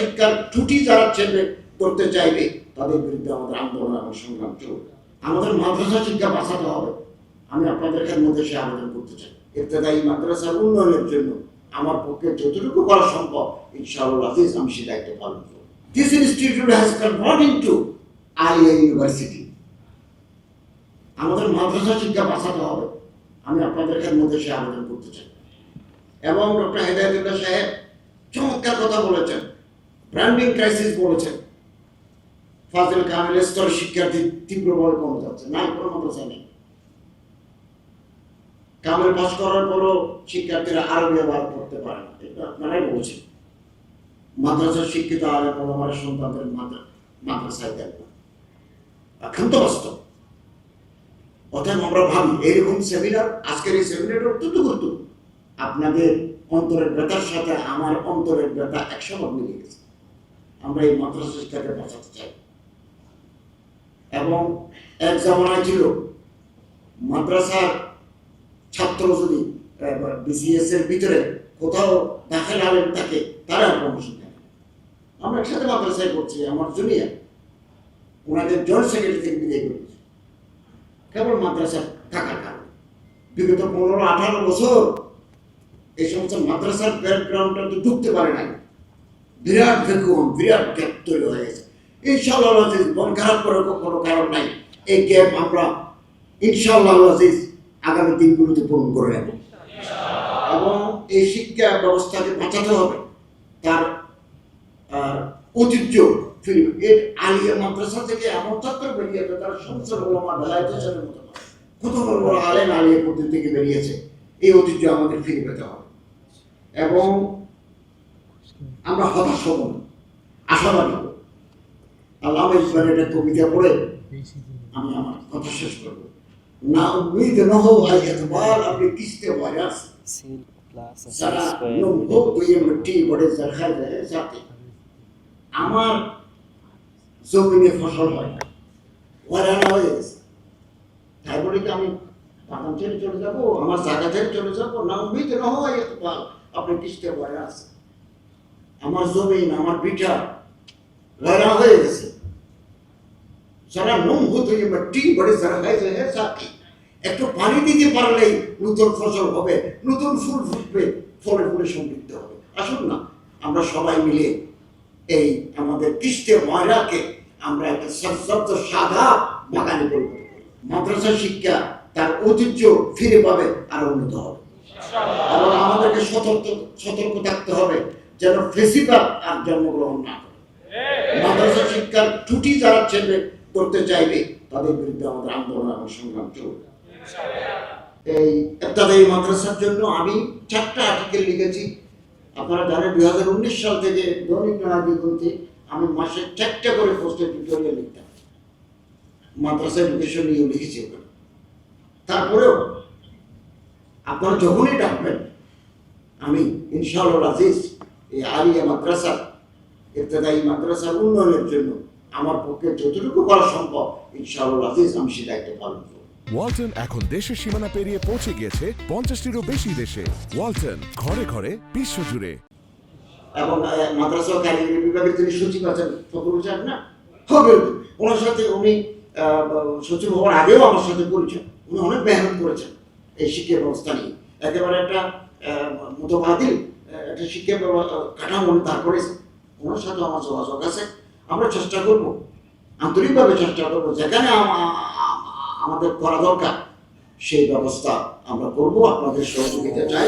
শিক্ষার ত্রুটি যারা চেপে করতে চাইবে তাদের বিরুদ্ধে আমাদের আন্দোলন এবং সংগ্রাম চলবে। আমাদের মাদ্রাসা শিক্ষা বাঁচাতে হবে। আমি আপনাদের মধ্যে সে আবেদন করতে চাই, ইবতেদায়ী মাদ্রাসার উন্নয়নের জন্য আমার পক্ষে যতটুকু করা সম্ভব ইনশাআল্লাহ আজিজ আমি সে দায়িত্ব পালন করব। This institute has converted into Aliah University. আমাদের মাদ্রাসা শিক্ষা বাঁচাতে হবে। আমি আপনাদের মধ্যে সে আবেদন করতে চাই। এবং ডক্টর হেদায়েতুল্লাহ সাহেব চমৎকার কথা বলেছেন, ব্র্যান্ডিং ক্রাইসিস বলেছেন। ফাজিল কামিল স্তর শিক্ষার্থী তীব্রভাবে কমে যাচ্ছে, নাই কোনো মাদ্রাসা নেই। কামিল পাস করার পরও শিক্ষার্থীরা আরবি ব্যবহার করতে পারে না, এটা আপনারাই বলছেন। মাদ্রাসার শিক্ষিত আলেম ওলামার সন্তানদের মাদ্রাসায় দেন না, একান্ত বাস্তব। অতএব আমরা ভাবি এইরকম সেমিনার, আজকের এই সেমিনারটা অত্যন্ত গুরুত্বপূর্ণ। আপনাদের অন্তরের ব্যথার সাথে আমার অন্তরের ব্যথা একসঙ্গে মিলে গেছে। আমরা এই মাদ্রাসা শিক্ষাকে বাঁচাতে চাই। এবং এক জামানায় ছিল মাদ্রাসার ছাত্র যদি বিসিএস এর ভিতরে কোথাও দাখিল আলেম থাকে তারা প্রমোশন দেয়। আমরা একসাথে মাদ্রাসায় করছি, আমার জুনিয়র ওনাদের জয়েন্ট সেক্রেটারি থেকে বিদায় করেছি কেবল মাদ্রাসার থাকার কারণে। বিগত 15-18 বছর এই সমস্ত মাদ্রাসার ব্যাকগ্রাউন্ডটা তো ঢুকতে পারে নাই। বিরাট ভ্যাকুয়াম, বিরাট গ্যাপ তৈরি হয়ে গেছে। ইনশাআল্লাহ আজিজ মন খারাপ করার কোনো কারণ নাই। এই গ্যাপ আমরা ইনশাআল্লাহ আজিজ আগামী দিনগুলোতে পূরণ করে নেব। এবং এই শিক্ষা ব্যবস্থাকে বাঁচাতে হবে, তার ঐতিহ্য ফিরে। এর আলিয়া মাদ্রাসা থেকে এমন ছাত্র বেরিয়েছে তারা সমস্ত ওলামা বেলায়েত হোসেনের মতো কত বড় বড় আলেম আলিয়া পদ্ধতি থেকে বেরিয়েছে। এই ঐতিহ্য আমাদের ফিরে পেতে হবে। এবং আমরা হতাশ হব না, আশাবাদী হব। আল্লামা ইকবালের একটা কবিতা পড়ে আমি আমার কথা শেষ করবো। না উম্মীদ ন হো আই এতবার আপনি কিস্তে ওয়ারাস সারা নুম হো দুয়ে মিट्टी বড়ে জরখায় রহে সাথে। আমার জমিনে ফসল হয় না, ওয়ারানা হয়ে গেছে। তাই বলে কি আমি বাগান ছেড়ে চলে যাবো, আমার জায়গা ছেড়ে চলে যাবো? না উম্মীদ ন হো আই এতবার আপনি কিস্তে ওয়ারাস। আমার জমিন, আমার পিঠা ওয়ারা হয়ে গেছে। সারা নুম হো দুয়ে মিट्टी বড়ে জরখায় রহে সাথে। একটু পানি দিতে পারলেই নতুন ফসল হবে, নতুন ফুল ফুটবে, ফলে ফুলে সমৃদ্ধ হবে। আসুন না আমরা সবাই মিলে এই আমাদের কিস্তে ময়রাকে আমরা একটা সশব্দ সাদা বাগানে পরিণত করি। মাদ্রাসা শিক্ষা তার ঐতিহ্য ফিরে পাবে আর উন্নত হবে। এবং আমাদেরকে সতর্ক থাকতে হবে যেন ফেসিবাদ আর জন্মগ্রহণ না করে। মাদ্রাসা শিক্ষার ত্রুটি যারা চেপে করতে চাইবে তাদের বিরুদ্ধে আমাদের আন্দোলন এবং সংগ্রাম চলবে। এই ইবতেদায়ী মাদ্রাসার জন্য আমি 4টা আর্টিকেল লিখেছি। আপনারা জানেন 2019 সাল থেকে দৈনিক নয়াদিগন্তে আমি মাসে 4টা করে পোস্ট এডিটোরিয়াল লিখতাম, মাদ্রাসা এডুকেশন নিয়েও লিখেছি। তারপরেও আপনারা যখনই ডাকবেন আমি ইনশাআল্লাহ আজিজ এই আলিয়া মাদ্রাসা, ইবতেদায়ী মাদ্রাসার উন্নয়নের জন্য আমার পক্ষে যতটুকু করা সম্ভব ইনশাআল্লাহ আজিজ আমি সে দায়িত্ব পালন করব। ওয়ালটন এখন দেশের সীমানা পেরিয়ে পৌঁছে গিয়েছে 50টিরও বেশি দেশে। ওয়ালটন, ঘরে ঘরে বিশ্বজুড়ে। এবং মাদ্রাসা কারিগরি বিভাগের যিনি সচিব আছেন ফখরুল সাহেব না, হবে ওনার সাথে উনি সচিব হওয়ার আগেও আমার সাথে পরিচয়। উনি অনেক মেহনত করেছেন এই শিক্ষা ব্যবস্থা নিয়ে। একেবারে একটা মতবাদী একটা শিক্ষা কাঠামো উনি তার করেছেন। ওনার সাথে আমার যোগাযোগ আছে। আমরা চেষ্টা করবো, আন্তরিকভাবে চেষ্টা করবো, যেখানে আমাদের করা দরকার সেই ব্যবস্থা আমরা করবো। আপনাদের সহযোগিতা চাই।